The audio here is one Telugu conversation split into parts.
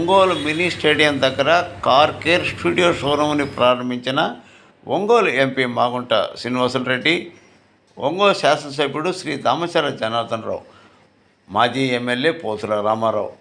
ఒంగోలు మినీ స్టేడియం దగ్గర కార్ కేర్ స్టూడియో షోరూమ్ని ప్రారంభించిన ఒంగోలు ఎంపీ మాగుంట శ్రీనివాసులరెడ్డి, ఒంగోలు శాసనసభ్యుడు శ్రీ దామచర్ల జనార్దన్ రావు, మాజీ ఎమ్మెల్యే పోతుల రామారావు.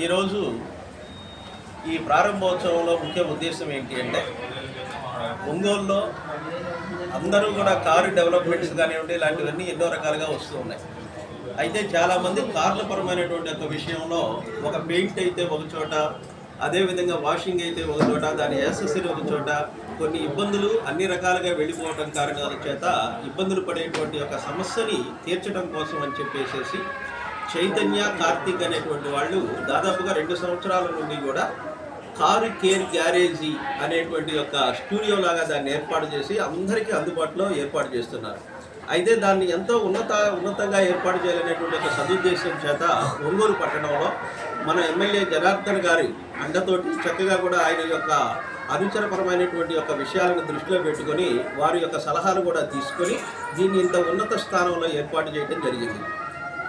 ఈరోజు ఈ ప్రారంభోత్సవంలో ముఖ్య ఉద్దేశం ఏంటి అంటే ఒంగోలులో అందరూ కూడా కారు డెవలప్మెంట్స్ కానివ్వండి ఇలాంటివన్నీ ఎన్నో రకాలుగా వస్తూ ఉన్నాయి. అయితే చాలామంది కార్ల పరమైనటువంటి ఒక విషయంలో ఒక పెయింట్ అయితే ఒక చోట, అదేవిధంగా వాషింగ్ అయితే ఒక చోట, దాని యాక్సెసరీ ఒక చోట కొన్ని ఇబ్బందులు అన్ని రకాలుగా వెళ్ళిపోవటం కారణాల చేత ఇబ్బందులు పడేటువంటి ఒక సమస్యని తీర్చడం కోసం అని చెప్పేసి చైతన్య కార్తిక్ అనేటువంటి వాళ్ళు దాదాపుగా 2 సంవత్సరాల నుండి కూడా కారు కేర్ గ్యారేజీ అనేటువంటి ఒక స్టూడియో లాగా దాన్ని ఏర్పాటు చేసి అందరికీ అందుబాటులో ఏర్పాటు చేస్తున్నారు. అయితే దాన్ని ఎంతో ఉన్నతంగా ఏర్పాటు చేయాలనేటువంటి ఒక సదుద్దేశం చేత ఒంగోలు పట్టణంలో మన ఎమ్మెల్యే జనార్దన్ గారి అండతోటి చక్కగా కూడా ఆయన యొక్క అనుచరపరమైనటువంటి యొక్క విషయాలను దృష్టిలో పెట్టుకొని వారి యొక్క సలహాలు కూడా తీసుకొని దీన్ని ఇంత ఉన్నత స్థానంలో ఏర్పాటు చేయడం జరిగింది.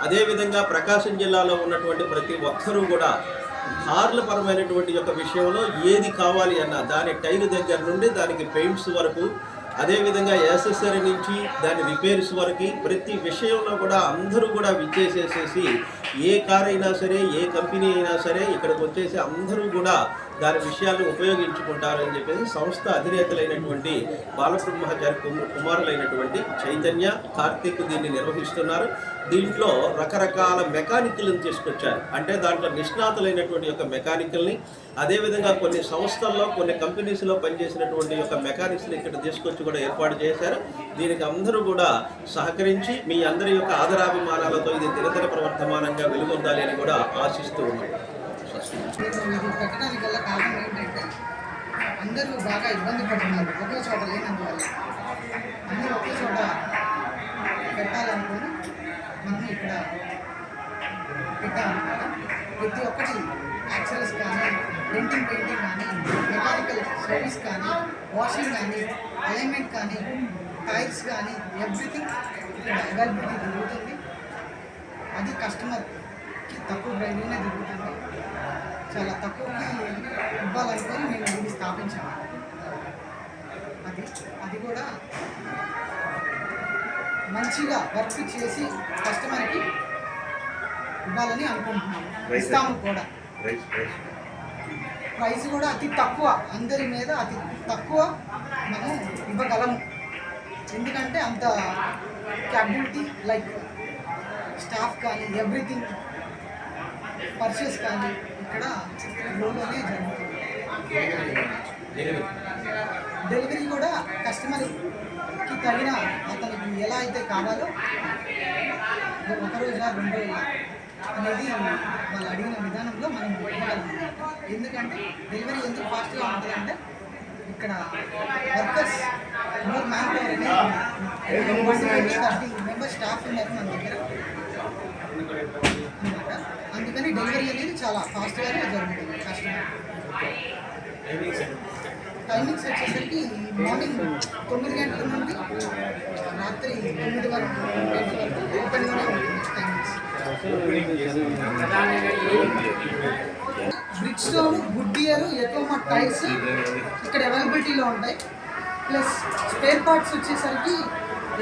అదేవిధంగా ప్రకాశం జిల్లాలో ఉన్నటువంటి ప్రతి ఒక్కరూ కూడా కార్ల పరమైనటువంటి యొక్క విషయంలో ఏది కావాలి అన్న దాని టైర్ దగ్గర నుండి దానికి పెయింట్స్ వరకు, అదేవిధంగా యాక్సెసరీ నుంచి దాని రిపేర్స్ వరకు ప్రతి విషయంలో కూడా అందరూ కూడా విచ్చేసేసేసి ఏ కార్ అయినా సరే, ఏ కంపెనీ అయినా సరే ఇక్కడికి వచ్చేసి అందరూ కూడా దాని విషయాలను ఉపయోగించుకుంటారని చెప్పేసి సంస్థ అధినేతలైనటువంటి బాలబ్రహ్మచారి కుమారులైనటువంటి చైతన్య కార్తిక్ దీన్ని నిర్వహిస్తున్నారు. దీంట్లో రకరకాల మెకానికల్ని తీసుకొచ్చారు. అంటే దాంట్లో నిష్ణాతులైనటువంటి యొక్క మెకానికల్ని, అదేవిధంగా కొన్ని సంస్థల్లో కొన్ని కంపెనీస్లో పనిచేసినటువంటి యొక్క మెకానిక్స్ని ఇక్కడ తీసుకొచ్చి కూడా ఏర్పాటు చేశారు. దీనికి అందరూ కూడా సహకరించి మీ అందరి యొక్క ఆదరాభిమానాలతో ఇది దినదిన ప్రవర్తమానంగా వెలుగొందాలి అని కూడా ఆశిస్తూ ఉన్నాం. పెట్టడానికి వల్ల కారణం ఏంటంటే అందరూ బాగా ఇబ్బంది పడుతున్నారు. ఒకే చోట లేనందువల్ల అందరూ ఒకే చోట పెట్టాలనుకుని మనం ఇక్కడ పెట్టామన్నమాట. ప్రతి ఒక్కటి యాక్సరీస్ కానీ, డెంటింగ్ పెయింటింగ్ కానీ, మెకానికల్ సర్వీస్ కానీ, వాషింగ్ కానీ, అలైన్మెంట్ కానీ, టైర్స్ కానీ ఎవ్రీథింగ్ ఇక్కడ అవైలబిలిటీ జరుగుతుంది. అది కస్టమర్కి తక్కువ ప్రైస్లోనే జరుగుతుంది. చాలా తక్కువకి ఇవ్వాలనుకొని మేము దీన్ని స్థాపించాము. అది కూడా మంచిగా వర్క్ చేసి కస్టమర్కి ఇవ్వాలని అనుకుంటున్నాము. ఇస్తాము కూడా. ప్రైస్ కూడా అతి తక్కువ, అందరి మీద అతి తక్కువ మనం ఇవ్వగలము. ఎందుకంటే అంత క్యాపబిలిటీ లైక్ స్టాఫ్ కానీ ఎవ్రీథింగ్ పర్చేస్ కానీ ఇక్కడ లోనే జరుగుతుంది. డెలివరీ కూడా కస్టమర్కి తగిన అతనికి ఎలా అయితే కావాలో ఒక రోజా 2 రోజులా అనేది వాళ్ళు అడిగిన విధానంలో మనం ఇవ్వగలము. ఎందుకంటే డెలివరీ ఎందుకు ఫాస్ట్గా ఉంటుందంటే ఇక్కడ వర్కర్స్ మోర్ మ్యాన్ పవర్ అనేది 30 మెంబర్స్ స్టాఫ్ ఉన్నారు మన దగ్గర. కానీ డెలివరీ అనేది చాలా ఫాస్ట్గానే జరుగుతుంది కస్టమర్. టైమింగ్స్ వచ్చేసరికి మార్నింగ్ 9 గంటల నుండి రాత్రి 9 వరకు ఓపెన్గానే ఉంటుంది టైమింగ్స్. బ్రిడ్జ్ స్టోన్, గుడ్డియర్, ఎక్కువ టైర్స్ ఇక్కడ అవైలబిలిటీలో ఉంటాయి. ప్లస్ స్పేర్ పార్ట్స్ వచ్చేసరికి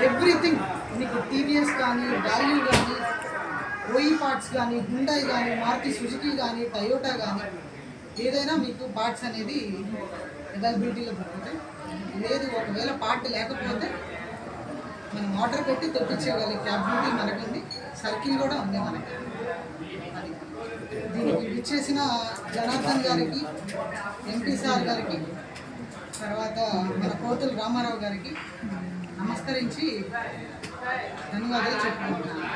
ఎవ్రీథింగ్ మీకు టీవీఎస్ కానీ, వాల్యూ కానీ, ఓఈ పార్ట్స్ కానీ, హుండాయ్ కానీ, మారుతి సుజుకి కానీ, టయోటా కానీ ఏదైనా మీకు పార్ట్స్ అనేది అవైలబిలిటీలో దొరుకుతాయి. లేదు ఒకవేళ పార్ట్ లేకపోతే మనం ఆర్డర్ పెట్టి తెప్పించగలిగే క్యాపబిలిటీ మనకుంది. సర్కిల్ కూడా ఉంది మనకి. అది దీనికి ఇచ్చేసిన జనార్దన్ గారికి, ఎంపీ సార్ గారికి, తర్వాత మన కోతులు రామారావు గారికి నమస్కరించి ధన్యవాదాలు చెప్పుకుంటున్నాను.